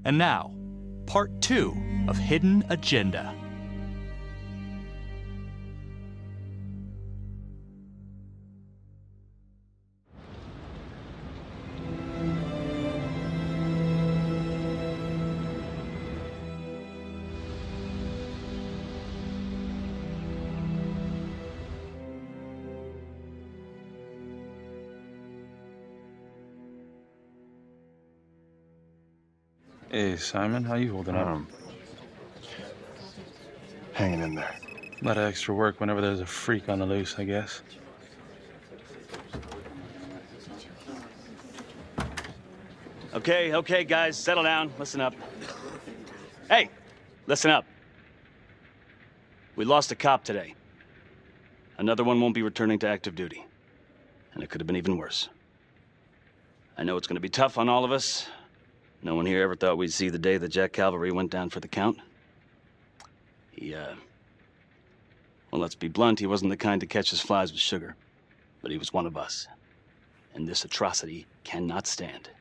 And now, part 2 of Hidden Agenda. Hey, Simon, how you holding up? Hanging in there. A lot of extra work whenever there's a freak on the loose, I guess. Okay, guys, settle down. Listen up. Hey, listen up. We lost a cop today. Another one won't be returning to active duty. And it could have been even worse. I know it's going to be tough on all of us. No one here ever thought we'd see the day that Jack Cavalry went down for the count. Well, let's be blunt, he wasn't the kind to catch his flies with sugar. But he was one of us. And this atrocity cannot stand.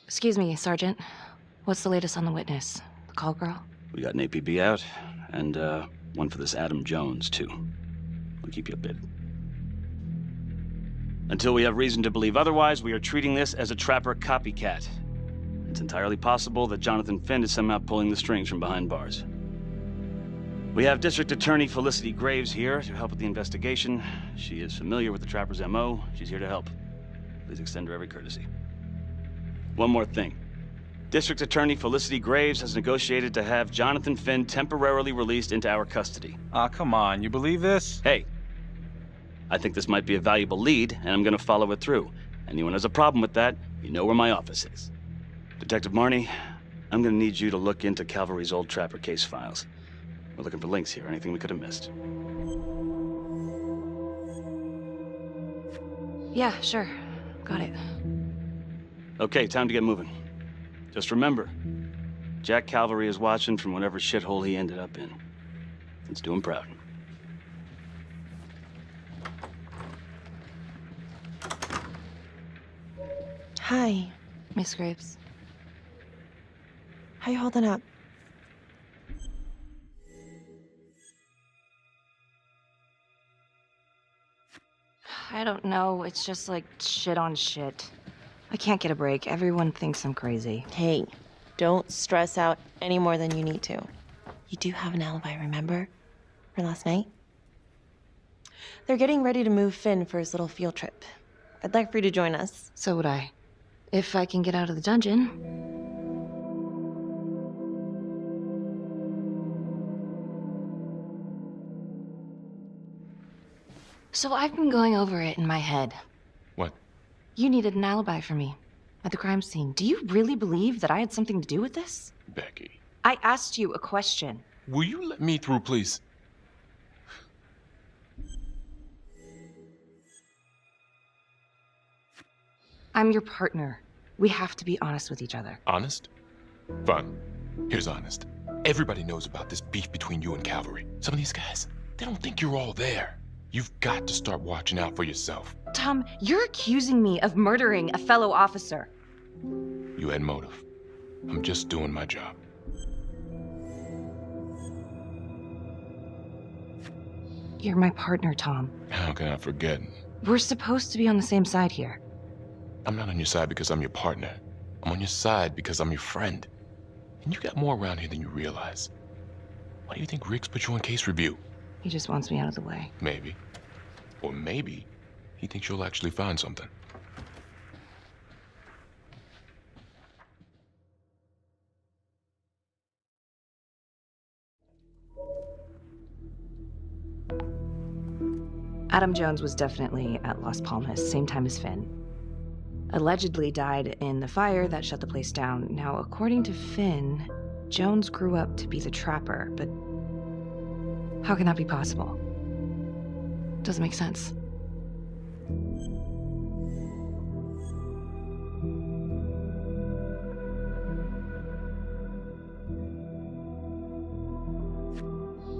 Excuse me, Sergeant. What's the latest on the witness? The call girl? We got an APB out, and one for this Adam Jones, too. We'll keep you updated. Until we have reason to believe otherwise, we are treating this as a trapper copycat. It's entirely possible that Jonathan Finn is somehow pulling the strings from behind bars. We have District Attorney Felicity Graves here to help with the investigation. She is familiar with the trapper's MO. She's here to help. Please extend her every courtesy. One more thing. District Attorney Felicity Graves has negotiated to have Jonathan Finn temporarily released into our custody. Ah, come on, you believe this? Hey, I think this might be a valuable lead, and I'm gonna follow it through. Anyone has a problem with that, you know where my office is. Detective Marney, I'm gonna need you to look into Cavalry's old trapper case files. We're looking for links here, anything we could have missed. Yeah, sure. Got it. Okay, time to get moving. Just remember, Jack Cavalry is watching from whatever shithole he ended up in. Let's do him proud. Hi. Miss Graves. How you holding up? I don't know. It's just like shit on shit. I can't get a break. Everyone thinks I'm crazy. Hey, don't stress out any more than you need to. You do have an alibi, remember? For last night? They're getting ready to move Finn for his little field trip. I'd like for you to join us. So would I. If I can get out of the dungeon. So I've been going over it in my head. What? You needed an alibi for me at the crime scene. Do you really believe that I had something to do with this? Becky. I asked you a question. Will you let me through, please? I'm your partner. We have to be honest with each other. Honest? Fine. Here's honest. Everybody knows about this beef between you and Cavalry. Some of these guys, they don't think you're all there. You've got to start watching out for yourself. Tom, you're accusing me of murdering a fellow officer. You had motive. I'm just doing my job. You're my partner, Tom. How can I forget? We're supposed to be on the same side here. I'm not on your side because I'm your partner. I'm on your side because I'm your friend. And you got more around here than you realize. Why do you think Riggs put you on case review? He just wants me out of the way. Maybe. Or maybe he thinks you'll actually find something. Adam Jones was definitely at Las Palmas, same time as Finn. Allegedly died in the fire that shut the place down. Now, according to Finn, Jones grew up to be the trapper, but how can that be possible? Doesn't make sense.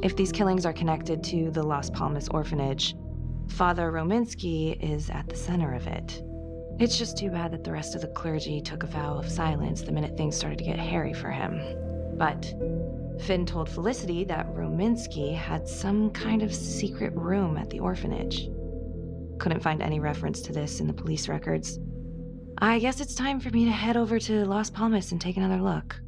If these killings are connected to the Las Palmas orphanage, Father Rominsky is at the center of it. It's just too bad that the rest of the clergy took a vow of silence the minute things started to get hairy for him. But Finn told Felicity that Rominsky had some kind of secret room at the orphanage. Couldn't find any reference to this in the police records. I guess it's time for me to head over to Las Palmas and take another look.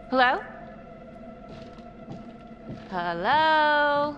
Hello? Hello?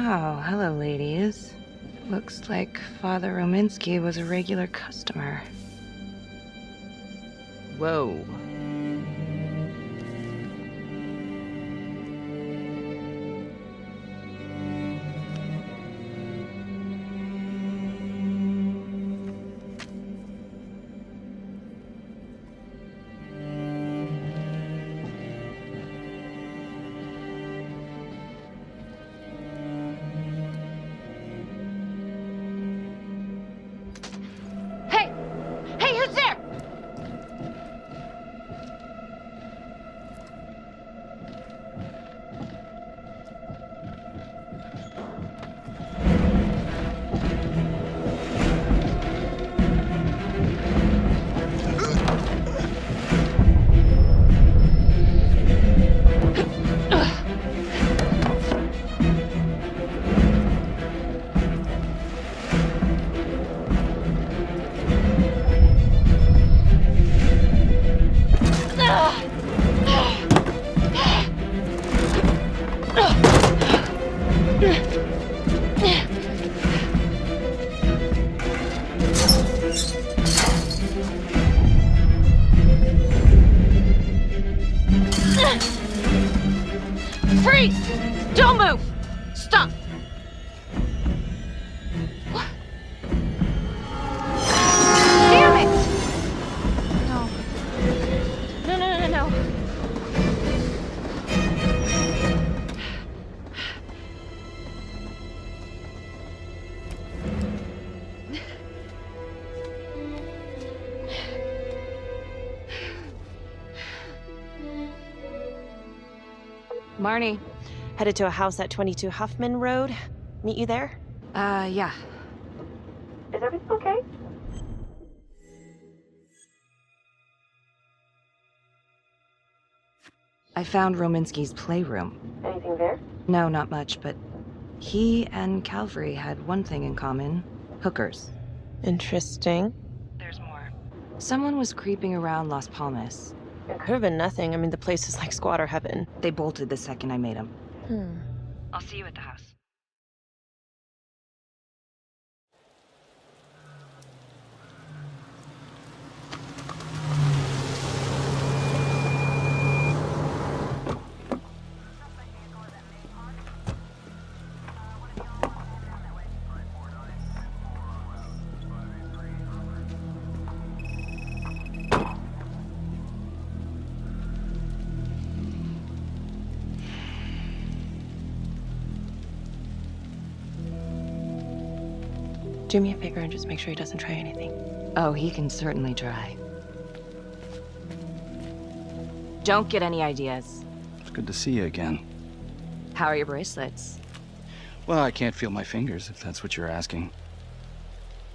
Oh, hello, ladies. Looks like Father Rominsky was a regular customer. Whoa. Freeze! Don't move! Stop! Damn it! No. No. Marnie. Headed to a house at 22 Huffman Road. Meet you there? Yeah. Is everything okay? I found Rominsky's playroom. Anything there? No, not much, but he and Calvary had one thing in common. Hookers. Interesting. There's more. Someone was creeping around Las Palmas. It could have been nothing. I mean, the place is like squatter heaven. They bolted the second I made them. Hmm. I'll see you at the house. Do me a favor and just make sure he doesn't try anything. Oh, he can certainly try. Don't get any ideas. It's good to see you again. How are your bracelets? Well, I can't feel my fingers, if that's what you're asking.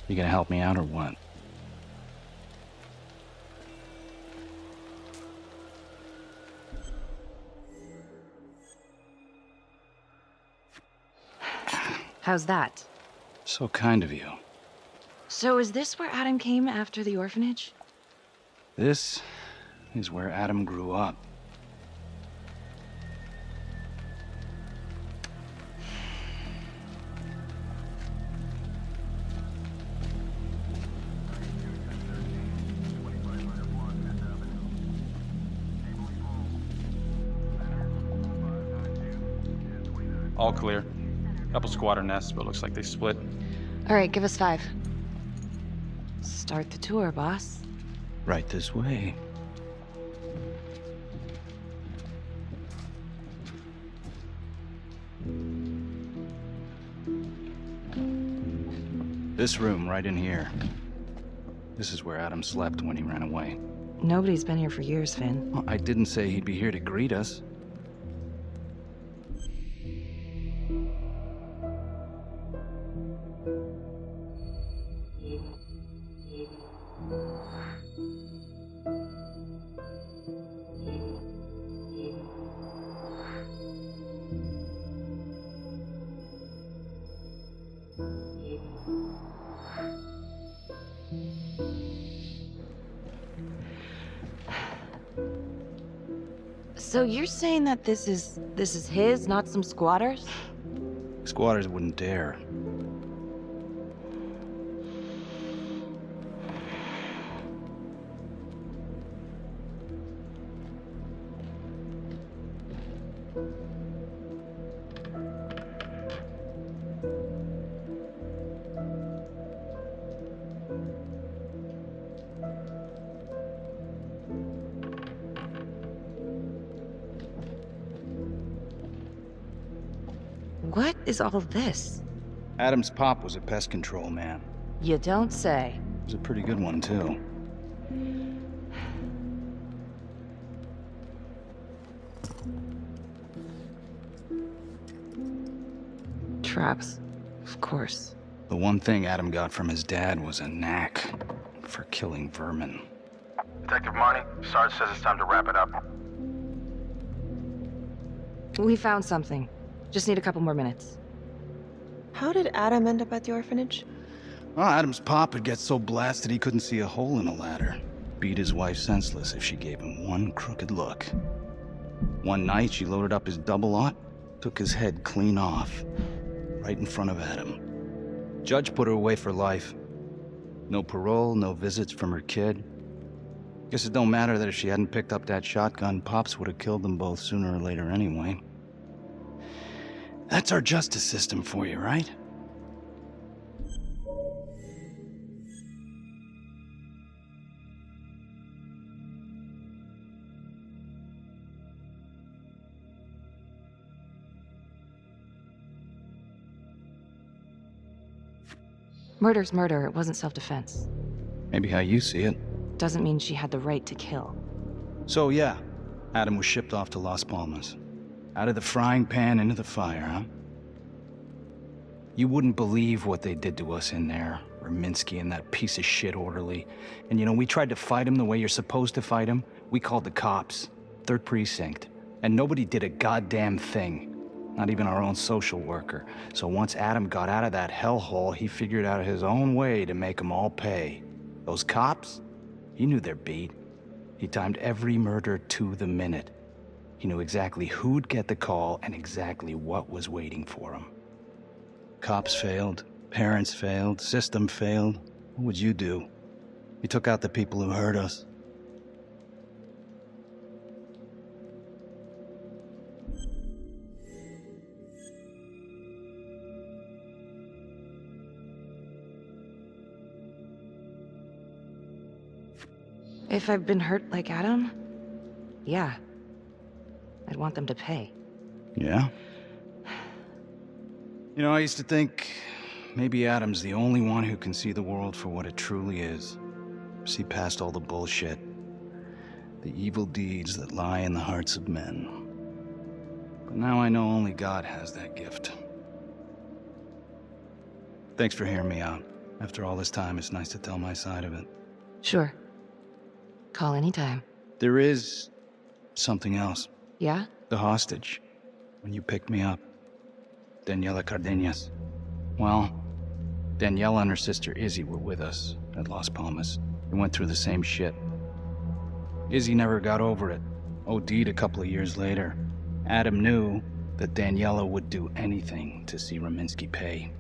You gonna help me out or what? How's that? So kind of you. So is this where Adam came after the orphanage? This is where Adam grew up. All clear. Couple squatter nests, but looks like they split. All right, give us 5. Start the tour, boss. Right this way. This room right in here. This is where Adam slept when he ran away. Nobody's been here for years, Finn. Well, I didn't say he'd be here to greet us. So you're saying that this is his, not some squatters? Squatters wouldn't dare. What is all this? Adam's pop was a pest control man. You don't say. He was a pretty good one, too. Traps, of course. The one thing Adam got from his dad was a knack for killing vermin. Detective Marnie, Sarge says it's time to wrap it up. We found something. Just need a couple more minutes. How did Adam end up at the orphanage? Well, Adam's pop would get so blasted he couldn't see a hole in a ladder. Beat his wife senseless if she gave him one crooked look. One night, she loaded up his double-aught, took his head clean off. right in front of Adam. Judge put her away for life. No parole, no visits from her kid. Guess it don't matter that if she hadn't picked up that shotgun, Pops would have killed them both sooner or later anyway. That's our justice system for you, right? Murder's murder. It wasn't self-defense. Maybe how you see it. Doesn't mean she had the right to kill. So yeah, Adam was shipped off to Las Palmas. Out of the frying pan into the fire, huh? You wouldn't believe what they did to us in there. Rominsky and that piece of shit orderly. And you know, we tried to fight him the way you're supposed to fight him. We called the cops. 3rd Precinct. And nobody did a goddamn thing. Not even our own social worker. So once Adam got out of that hellhole, he figured out his own way to make them all pay. Those cops? He knew their beat. He timed every murder to the minute. He knew exactly who'd get the call and exactly what was waiting for him. Cops failed, parents failed, system failed. What would you do? You took out the people who hurt us. If I've been hurt like Adam, yeah. I'd want them to pay. Yeah? You know, I used to think maybe Adam's the only one who can see the world for what it truly is. See past all the bullshit. The evil deeds that lie in the hearts of men. But now I know only God has that gift. Thanks for hearing me out. After all this time, it's nice to tell my side of it. Sure. Call anytime. There is something else. Yeah? The hostage. When you picked me up. Daniela Cardenas. Well, Daniela and her sister Izzy were with us at Las Palmas. We went through the same shit. Izzy never got over it. OD'd a couple of years later. Adam knew that Daniela would do anything to see Rominsky pay.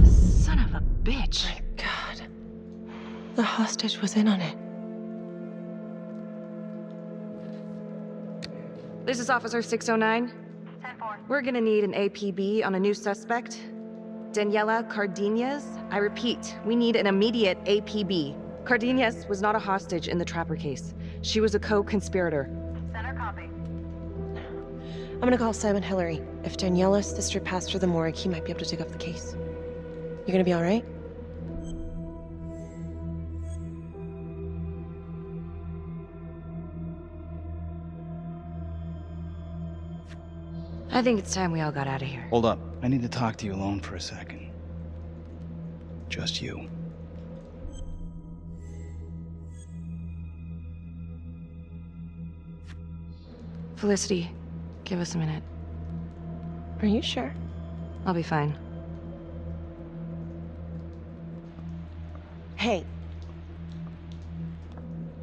Son of a bitch. My God. The hostage was in on it. This is Officer 609. 10-4. We're gonna need an APB on a new suspect. Daniela Cardenas. I repeat, we need an immediate APB. Cardenas was not a hostage in the Trapper case. She was a co-conspirator. Center copy. I'm gonna call Simon Hillary. If Daniela's sister passed through the morgue, he might be able to dig up the case. You gonna be all right? I think it's time we all got out of here. Hold up. I need to talk to you alone for a second. Just you. Felicity, give us a minute. Are you sure? I'll be fine. Hey.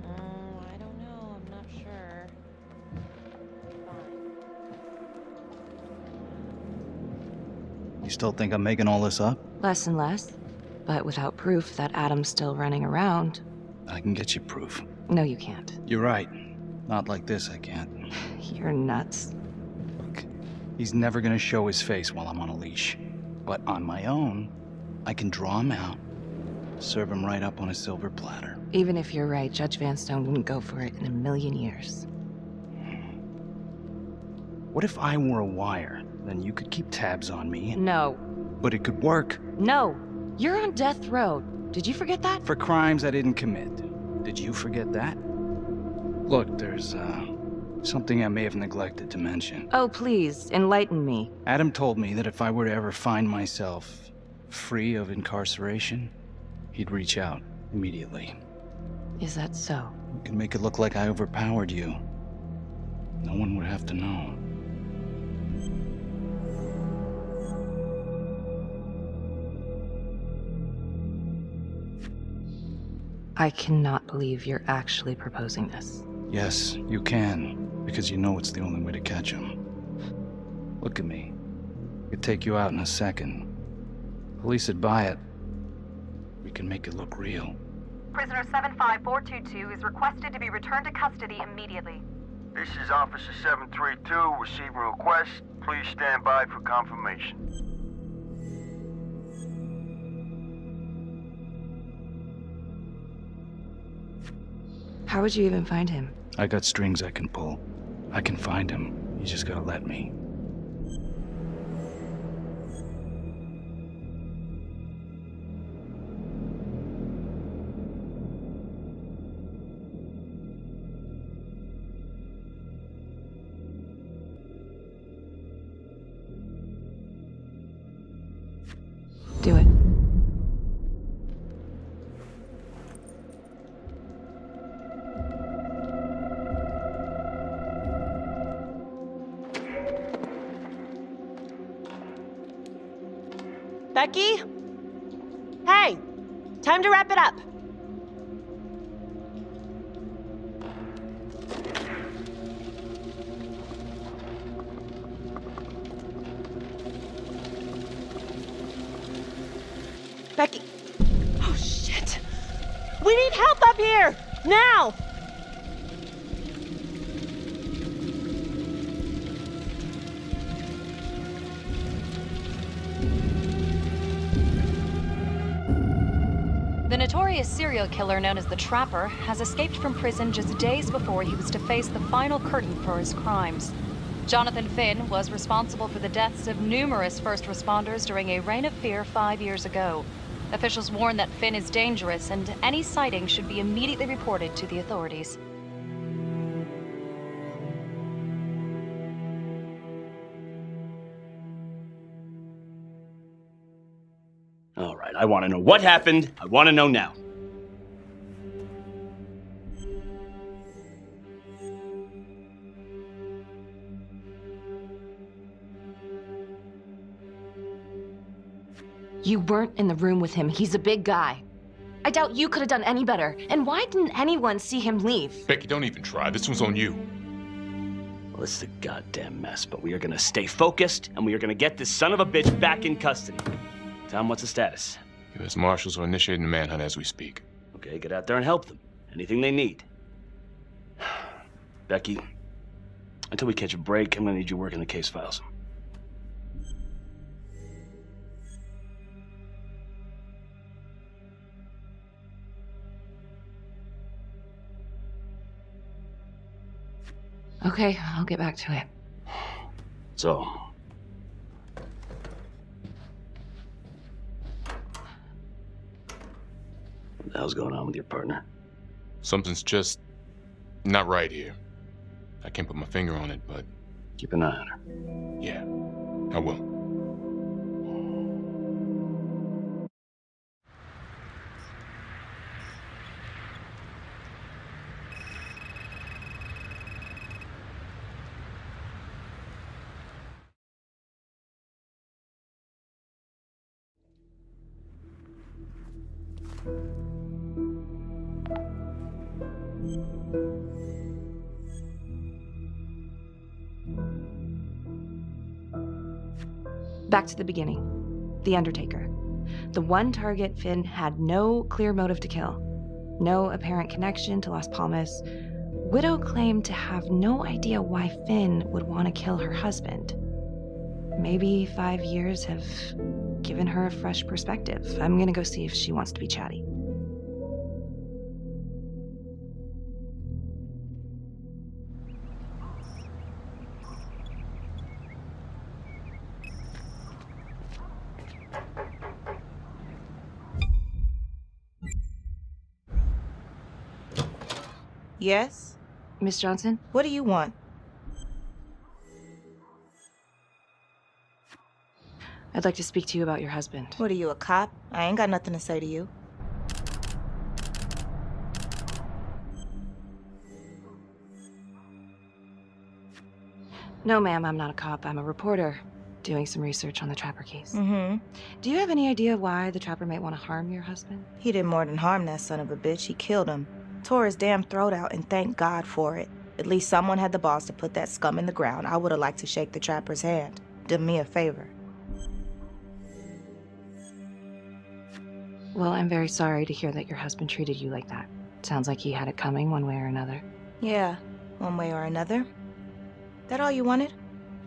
I don't know. I'm not sure. You still think I'm making all this up? Less and less. But without proof that Adam's still running around, I can get you proof. no, you can't. You're right. Not like this, I can't. You're nuts. Look, he's never gonna show his face while I'm on a leash. But on my own, I can draw him out, serve him right up on a silver platter. Even if you're right, Judge Vanstone wouldn't go for it in a million years. What if I were a wire? Then you could keep tabs on me, and... No. but it could work. No. You're on death row. Did you forget that? For crimes I didn't commit. Did you forget that? Look, there's, something I may have neglected to mention. Oh, please, enlighten me. Adam told me that if I were to ever find myself free of incarceration, he'd reach out immediately. Is that so? You can make it look like I overpowered you. No one would have to know. I cannot believe you're actually proposing this. Yes, you can, because you know it's the only way to catch him. Look at me. I could take you out in a second. Police would buy it. We can make it look real. Prisoner 75422 is requested to be returned to custody immediately. This is Officer 732 receiving request. Please stand by for confirmation. How would you even find him? I got strings I can pull. I can find him. You just gotta let me. Do it. Becky? Hey! Time to wrap it up. Becky. Oh, shit. We need help up here! Now! The notorious serial killer known as the Trapper has escaped from prison just days before he was to face the final curtain for his crimes. Jonathan Finn was responsible for the deaths of numerous first responders during a reign of fear 5 years ago. Officials warn that Finn is dangerous and any sighting should be immediately reported to the authorities. All right, I want to know what happened. I want to know now. You weren't in the room with him. He's a big guy. I doubt you could have done any better. And why didn't anyone see him leave? Becky, don't even try. This one's on you. Well, this is a goddamn mess, but we are gonna stay focused, and we are gonna get this son of a bitch back in custody. Tom, what's the status? U.S. Marshals are initiating a manhunt as we speak. Okay, get out there and help them. Anything they need. Becky, until we catch a break, I'm gonna need you working the case files. Okay, I'll get back to it. So, what the hell's going on with your partner? Something's just not right here. I can't put my finger on it, but Keep an eye on her. yeah, I will. Back to the beginning. The Undertaker. The one target Finn had no clear motive to kill. No apparent connection to Las Palmas. Widow claimed to have no idea why Finn would want to kill her husband. Maybe 5 years have given her a fresh perspective. I'm gonna go see if she wants to be chatty. Yes? Miss Johnson? What do you want? I'd like to speak to you about your husband. What are you, a cop? I ain't got nothing to say to you. No, ma'am, I'm not a cop. I'm a reporter. doing some research on the Trapper case. Mm-hmm. Do you have any idea why the Trapper might want to harm your husband? He did more than harm that son of a bitch. He killed him. Tore his damn throat out, and thank God for it. At least someone had the balls to put that scum in the ground. I would have liked to shake the Trapper's hand. Did me a favor. Well, I'm very sorry to hear that your husband treated you like that. Sounds like he had it coming one way or another. Yeah, one way or another. That all you wanted?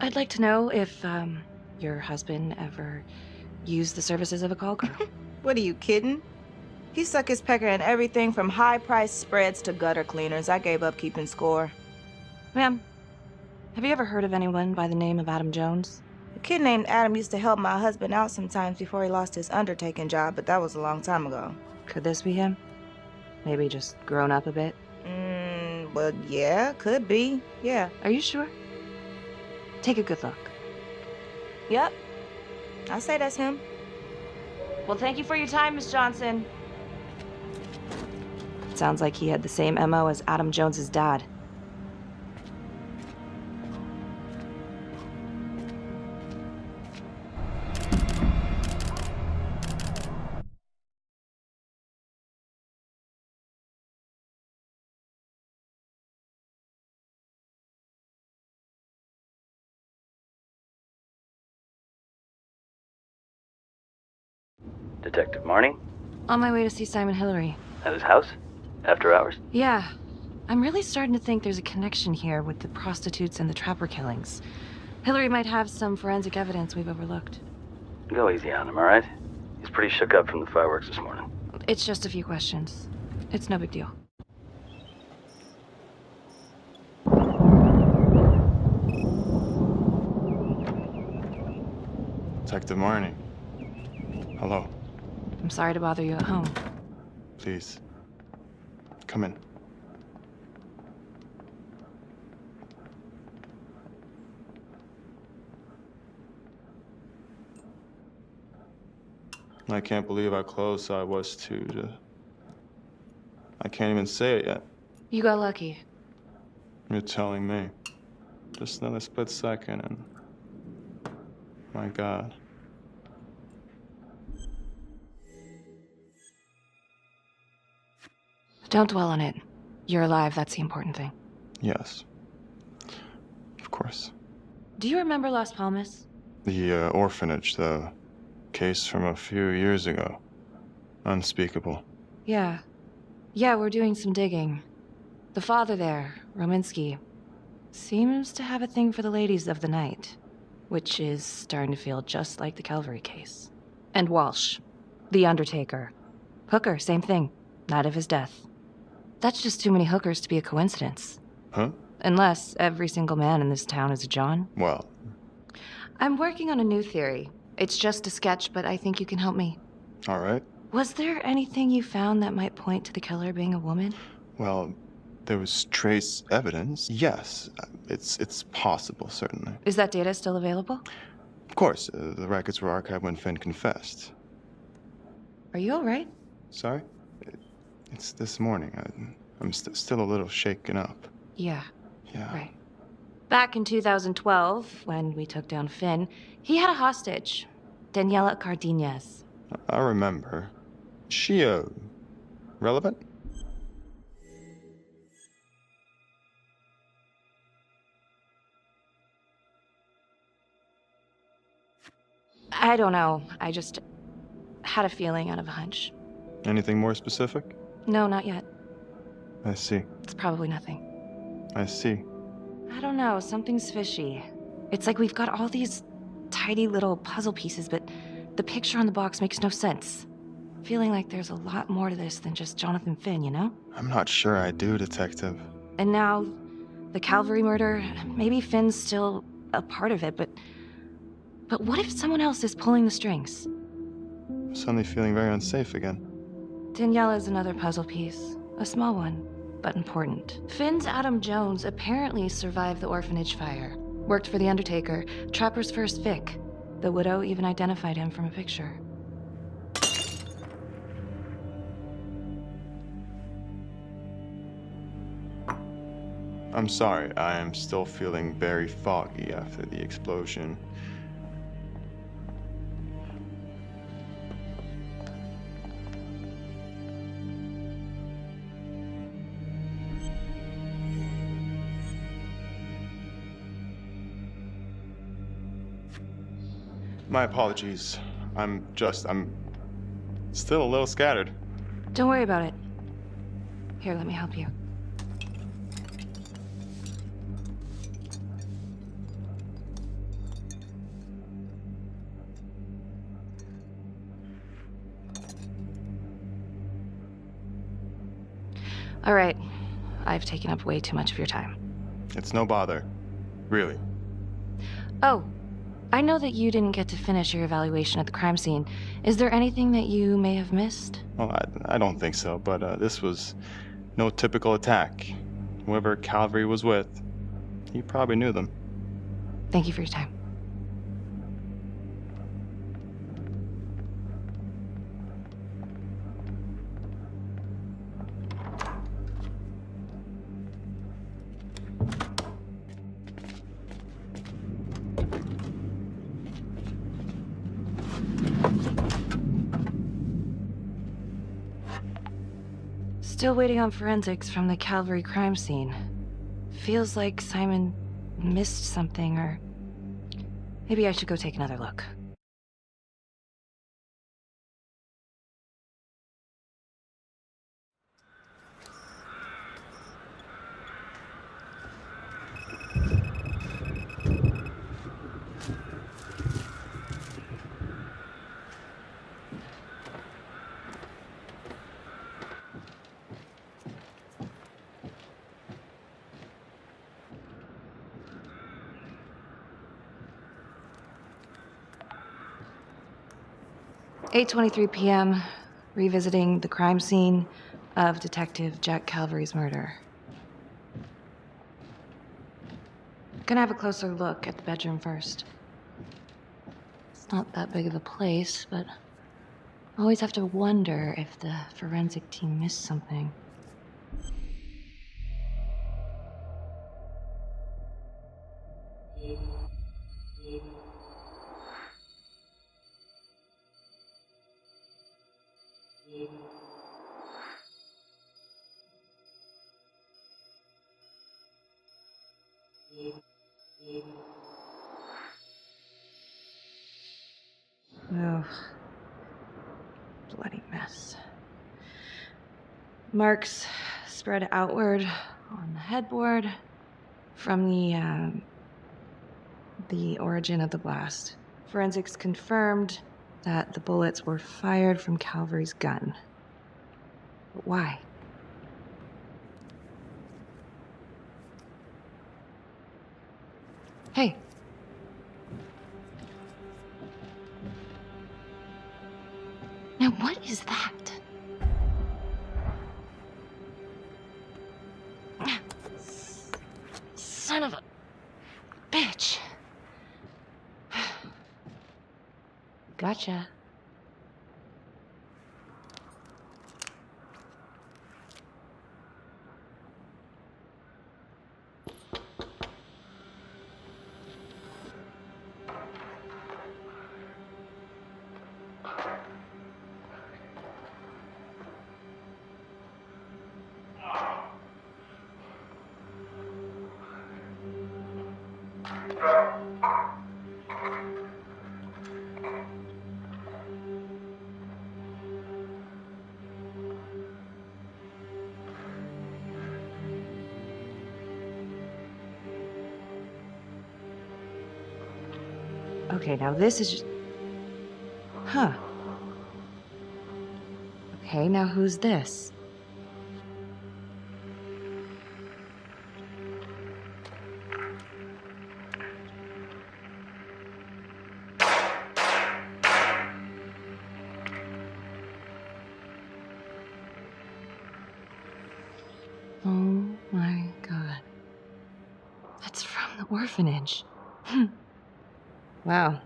I'd like to know if, your husband ever used the services of a call girl. What, are you kidding? He suck his pecker in everything from high-priced spreads to gutter cleaners. I gave up keeping score. Ma'am, have you ever heard of anyone by the name of Adam Jones? A kid named Adam used to help my husband out sometimes before he lost his undertaking job, but that was a long time ago. Could this be him? Maybe just grown up a bit? Well, yeah, could be. Yeah. Are you sure? Take a good look. Yep. I say that's him. Well, thank you for your time, Miss Johnson. Sounds like he had the same MO as Adam Jones's dad. Detective Marnie? On my way to see Simon Hillary. At his house? After hours? Yeah. I'm really starting to think there's a connection here with the prostitutes and the Trapper killings. Hillary might have some forensic evidence we've overlooked. Go easy on him, all right? He's pretty shook up from the fireworks this morning. It's just a few questions. It's no big deal. Detective Marnie. Hello. I'm sorry to bother you at home. Please. Come in. I can't believe how close I was to... I can't even say it yet. You got lucky. You're telling me. Just another split second and... My God. Don't dwell on it. You're alive, that's the important thing. Yes. Of course. Do you remember Las Palmas? The orphanage, the case from a few years ago. Unspeakable. Yeah. Yeah, we're doing some digging. The father there, Rominsky, seems to have a thing for the ladies of the night, which is starting to feel just like the Calvary case. And Walsh, the undertaker. Hooker, same thing. Night of his death. That's just too many hookers to be a coincidence. Huh? Unless every single man in this town is a John. Well... I'm working on a new theory. It's just a sketch, but I think you can help me. All right. Was there anything you found that might point to the killer being a woman? Well, there was trace evidence. Yes, it's possible, certainly. Is that data still available? Of course, the records were archived when Finn confessed. Are you all right? Sorry? It's this morning. I'm still a little shaken up. Yeah. Yeah. Right. Back in 2012, when we took down Finn, he had a hostage, Daniela Cardenas. I remember. Is she, relevant? I don't know. I just had a feeling out of a hunch. Anything more specific? No, not yet. I see. It's probably nothing. I see. I don't know. Something's fishy. It's like we've got all these tidy little puzzle pieces, but the picture on the box makes no sense. Feeling like there's a lot more to this than just Jonathan Finn, you know? I'm not sure I do, Detective. And now, the Calvary murder, maybe Finn's still a part of it, but what if someone else is pulling the strings? I'm suddenly feeling very unsafe again. Daniela's another puzzle piece. A small one, but important. Finn's Adam Jones apparently survived the orphanage fire. Worked for the Undertaker, Trapper's first Vic. The widow even identified him from a picture. I'm sorry, I am still feeling very foggy after the explosion. My apologies. I'm still a little scattered. Don't worry about it. Here, let me help you. All right. I've taken up way too much of your time. It's no bother. Really. Oh, I know that you didn't get to finish your evaluation at the crime scene. Is there anything that you may have missed? Well, I don't think so, but this was no typical attack. Whoever Calvary was with, he probably knew them. Thank you for your time. Still waiting on forensics from the Calvary crime scene. Feels like Simon missed something, or maybe I should go take another look. "8:23 p.m., revisiting the crime scene of Detective Jack Calvary's murder. Gonna have a closer look at the bedroom first. It's not that big of a place, but I always have to wonder if the forensic team missed something. Ugh. Bloody mess. Marks spread outward on the headboard from the origin of the blast. Forensics confirmed that the bullets were fired from Calvary's gun. But why? Hey. Now what is that? Son of a bitch. Gotcha. Okay, now this is just... Huh. Okay, now who's this? Oh my God. That's from the orphanage. Wow.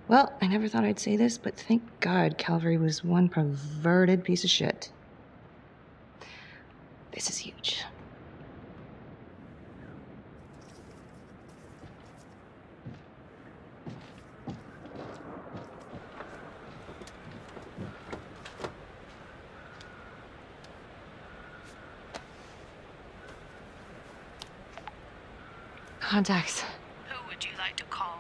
Well, I never thought I'd say this, but thank God Calvary was one perverted piece of shit. This is huge. Contacts. Who would you like to call?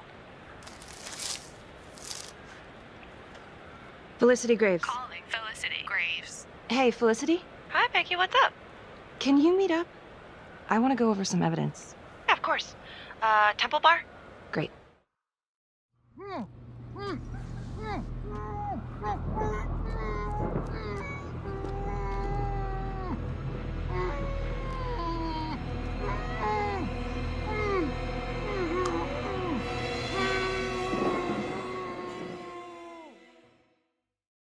Felicity Graves. Calling Felicity Graves. Hey, Felicity? Hi, Becky, what's up? Can you meet up? I want to go over some evidence. Yeah, of course. Temple Bar? Great.